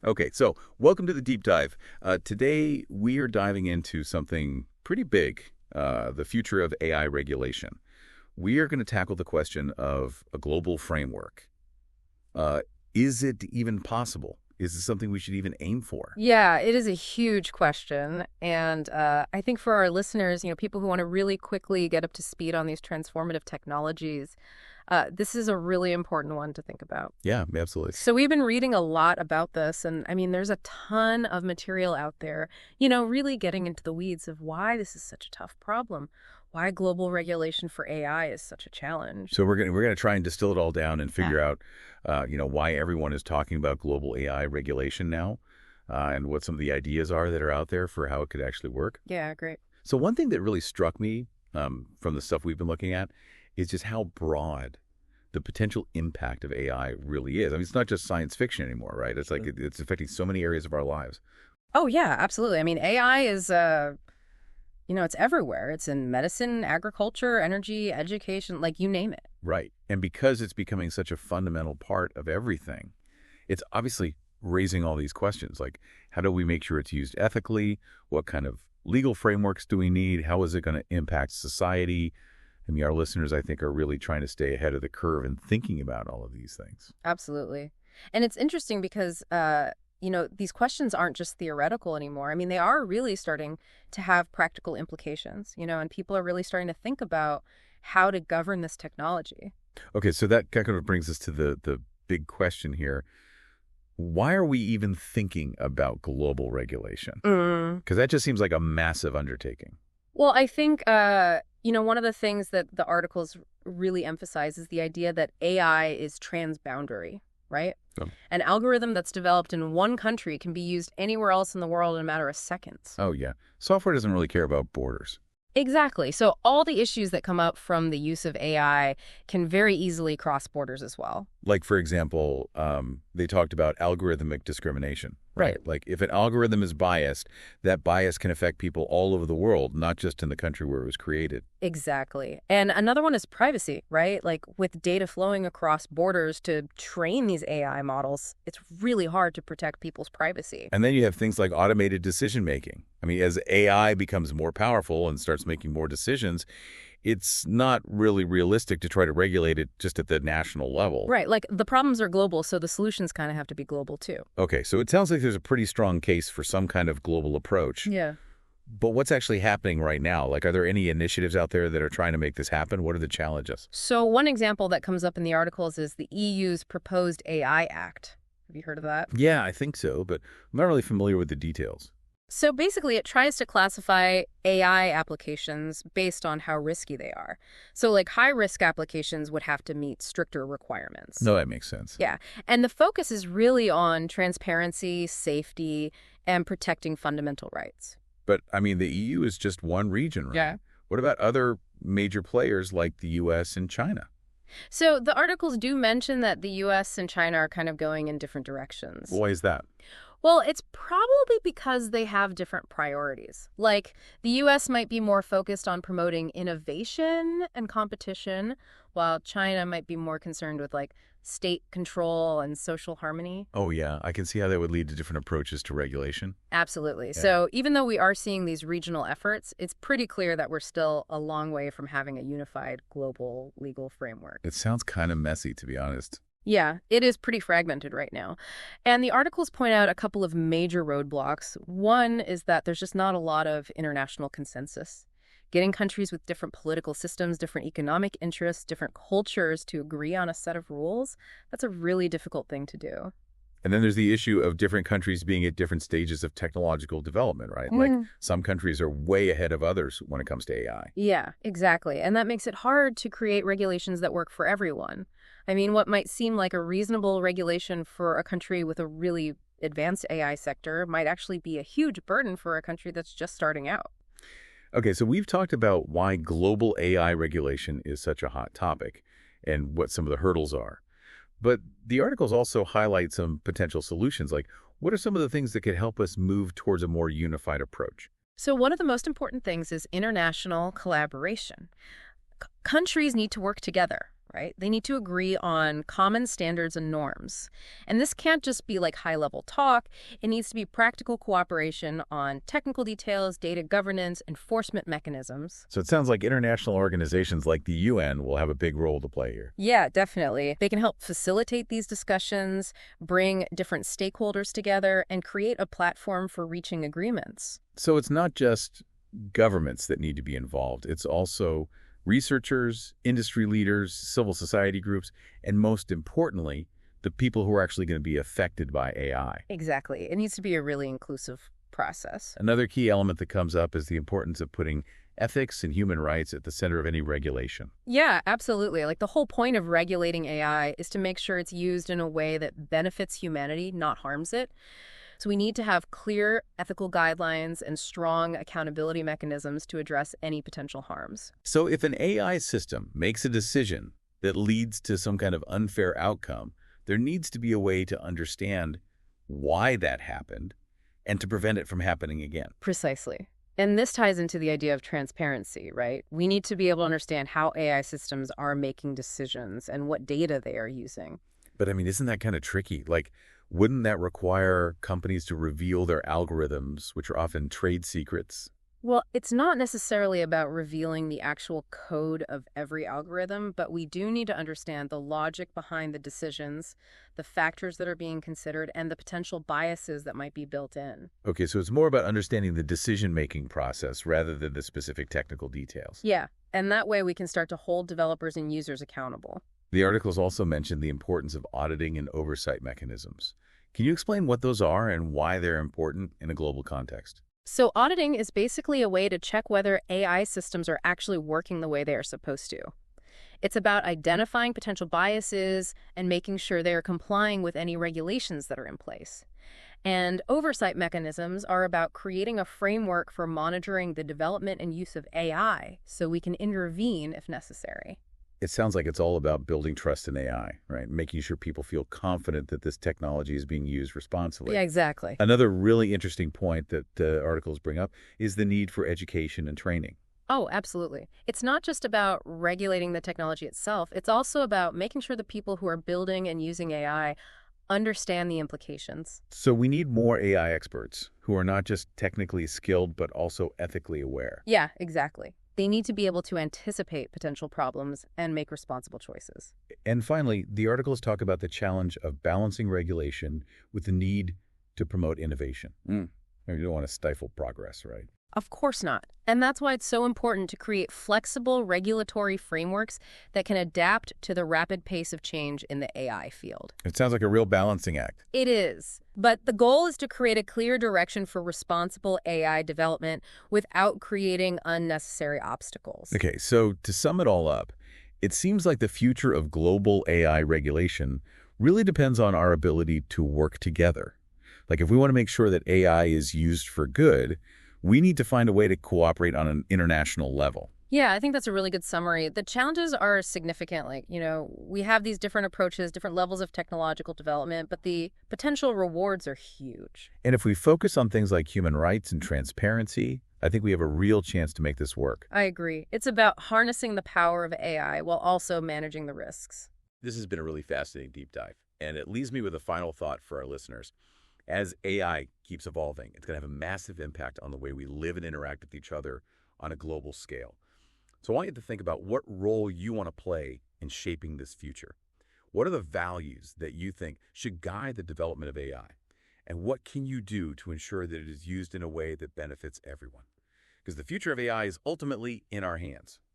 Okay, so welcome to the deep dive. Today, we are diving into something pretty big, the future of AI regulation. We are going to tackle the question of a global framework. Is it even possible? Is this something we should even aim for? Yeah, it is a huge question. And I think for our listeners, people who want to really quickly get up to speed on these transformative technologies, this is a really important one to think about. Yeah, absolutely. So we've been reading a lot about this, and I mean, there's a ton of material out there, really getting into the weeds of why this is such a tough problem, why global regulation for AI is such a challenge. So we're gonna try and distill it all down and figure out, why everyone is talking about global AI regulation now, and what some of the ideas are that are out there for how it could actually work. Yeah, great. So one thing that really struck me from the stuff we've been looking at is just how broad the potential impact of AI really is. I mean, it's not just science fiction anymore, right? It's like it's affecting so many areas of our lives. Oh, yeah, absolutely. I mean, AI is, it's everywhere. It's in medicine, agriculture, energy, education, like you name it. Right. And because it's becoming such a fundamental part of everything, it's obviously raising all these questions, like how do we make sure it's used ethically? What kind of legal frameworks do we need? How is it going to impact society? I mean, our listeners, I think, are really trying to stay ahead of the curve and thinking about all of these things. Absolutely. And it's interesting because, these questions aren't just theoretical anymore. I mean, they are really starting to have practical implications, and people are really starting to think about how to govern this technology. Okay, so that kind of brings us to the big question here. Why are we even thinking about global regulation? Because that just seems like a massive undertaking. Well, I think, one of the things that the articles really emphasize is the idea that AI is transboundary, right? Oh. An algorithm that's developed in one country can be used anywhere else in the world in a matter of seconds. Oh, yeah. Software doesn't really care about borders. Exactly. So all the issues that come up from the use of AI can very easily cross borders as well. Like, for example, they talked about algorithmic discrimination, right? Right. Like, if an algorithm is biased, that bias can affect people all over the world, not just in the country where it was created. Exactly. And another one is privacy, right? Like with data flowing across borders to train these AI models, it's really hard to protect people's privacy. And then you have things like automated decision making. I mean, as AI becomes more powerful and starts making more decisions, it's not really realistic to try to regulate it just at the national level. Right. Like the problems are global, so the solutions kind of have to be global too. Okay, so it sounds like there's a pretty strong case for some kind of global approach. Yeah. But what's actually happening right now? Like, are there any initiatives out there that are trying to make this happen? What are the challenges? So one example that comes up in the articles is the EU's proposed AI Act. Have you heard of that? Yeah, I think so, but I'm not really familiar with the details. So basically, it tries to classify AI applications based on how risky they are. So like high-risk applications would have to meet stricter requirements. No, that makes sense. Yeah. And the focus is really on transparency, safety, and protecting fundamental rights. But, I mean, the EU is just one region, right? Yeah. What about other major players like the U.S. and China? So the articles do mention that the U.S. and China are kind of going in different directions. Why is that? Well, it's probably because they have different priorities. Like, the U.S. might be more focused on promoting innovation and competition, while China might be more concerned with, like, state control and social harmony. Oh, yeah. I can see how that would lead to different approaches to regulation. Absolutely. Yeah. So even though we are seeing these regional efforts, it's pretty clear that we're still a long way from having a unified global legal framework. It sounds kind of messy, to be honest. Yeah, it is pretty fragmented right now. And the articles point out a couple of major roadblocks. One is that there's just not a lot of international consensus. Getting countries with different political systems, different economic interests, different cultures to agree on a set of rules, that's a really difficult thing to do. And then there's the issue of different countries being at different stages of technological development, right? Like some countries are way ahead of others when it comes to AI. Yeah, exactly. And that makes it hard to create regulations that work for everyone. I mean, what might seem like a reasonable regulation for a country with a really advanced AI sector might actually be a huge burden for a country that's just starting out. Okay, so we've talked about why global AI regulation is such a hot topic and what some of the hurdles are. But the articles also highlight some potential solutions, like what are some of the things that could help us move towards a more unified approach? So one of the most important things is international collaboration. Countries need to work together, right? They need to agree on common standards and norms. And this can't just be like high-level talk. It needs to be practical cooperation on technical details, data governance, enforcement mechanisms. So it sounds like international organizations like the UN will have a big role to play here. Yeah, definitely. They can help facilitate these discussions, bring different stakeholders together, and create a platform for reaching agreements. So it's not just governments that need to be involved. It's also researchers, industry leaders, civil society groups, and most importantly, the people who are actually going to be affected by AI. Exactly. It needs to be a really inclusive process. Another key element that comes up is the importance of putting ethics and human rights at the center of any regulation. Yeah, absolutely. Like the whole point of regulating AI is to make sure it's used in a way that benefits humanity, not harms it. So we need to have clear ethical guidelines and strong accountability mechanisms to address any potential harms. So if an AI system makes a decision that leads to some kind of unfair outcome, there needs to be a way to understand why that happened and to prevent it from happening again. Precisely. And this ties into the idea of transparency, right? We need to be able to understand how AI systems are making decisions and what data they are using. But I mean, isn't that kind of tricky? Like, wouldn't that require companies to reveal their algorithms, which are often trade secrets? Well, it's not necessarily about revealing the actual code of every algorithm, but we do need to understand the logic behind the decisions, the factors that are being considered, and the potential biases that might be built in. Okay, so it's more about understanding the decision-making process rather than the specific technical details. Yeah, and that way we can start to hold developers and users accountable. The articles also mentioned the importance of auditing and oversight mechanisms. Can you explain what those are and why they're important in a global context? So auditing is basically a way to check whether AI systems are actually working the way they are supposed to. It's about identifying potential biases and making sure they are complying with any regulations that are in place. And oversight mechanisms are about creating a framework for monitoring the development and use of AI so we can intervene if necessary. It sounds like it's all about building trust in AI, right? Making sure people feel confident that this technology is being used responsibly. Yeah, exactly. Another really interesting point that the articles bring up is the need for education and training. Oh, absolutely. It's not just about regulating the technology itself. It's also about making sure the people who are building and using AI understand the implications. So we need more AI experts who are not just technically skilled, but also ethically aware. Yeah, exactly. They need to be able to anticipate potential problems and make responsible choices. And finally, the articles talk about the challenge of balancing regulation with the need to promote innovation. You don't want to stifle progress, right? Of course not. And that's why it's so important to create flexible regulatory frameworks that can adapt to the rapid pace of change in the AI field. It sounds like a real balancing act. It is. But the goal is to create a clear direction for responsible AI development without creating unnecessary obstacles. Okay, so to sum it all up, it seems like the future of global AI regulation really depends on our ability to work together. Like if we want to make sure that AI is used for good, we need to find a way to cooperate on an international level. Yeah, I think that's a really good summary. The challenges are significant. Like, we have these different approaches, different levels of technological development, but the potential rewards are huge. And if we focus on things like human rights and transparency, I think we have a real chance to make this work. I agree. It's about harnessing the power of AI while also managing the risks. This has been a really fascinating deep dive, and it leaves me with a final thought for our listeners. As AI keeps evolving, it's going to have a massive impact on the way we live and interact with each other on a global scale. So I want you to think about what role you want to play in shaping this future. What are the values that you think should guide the development of AI? And what can you do to ensure that it is used in a way that benefits everyone? Because the future of AI is ultimately in our hands.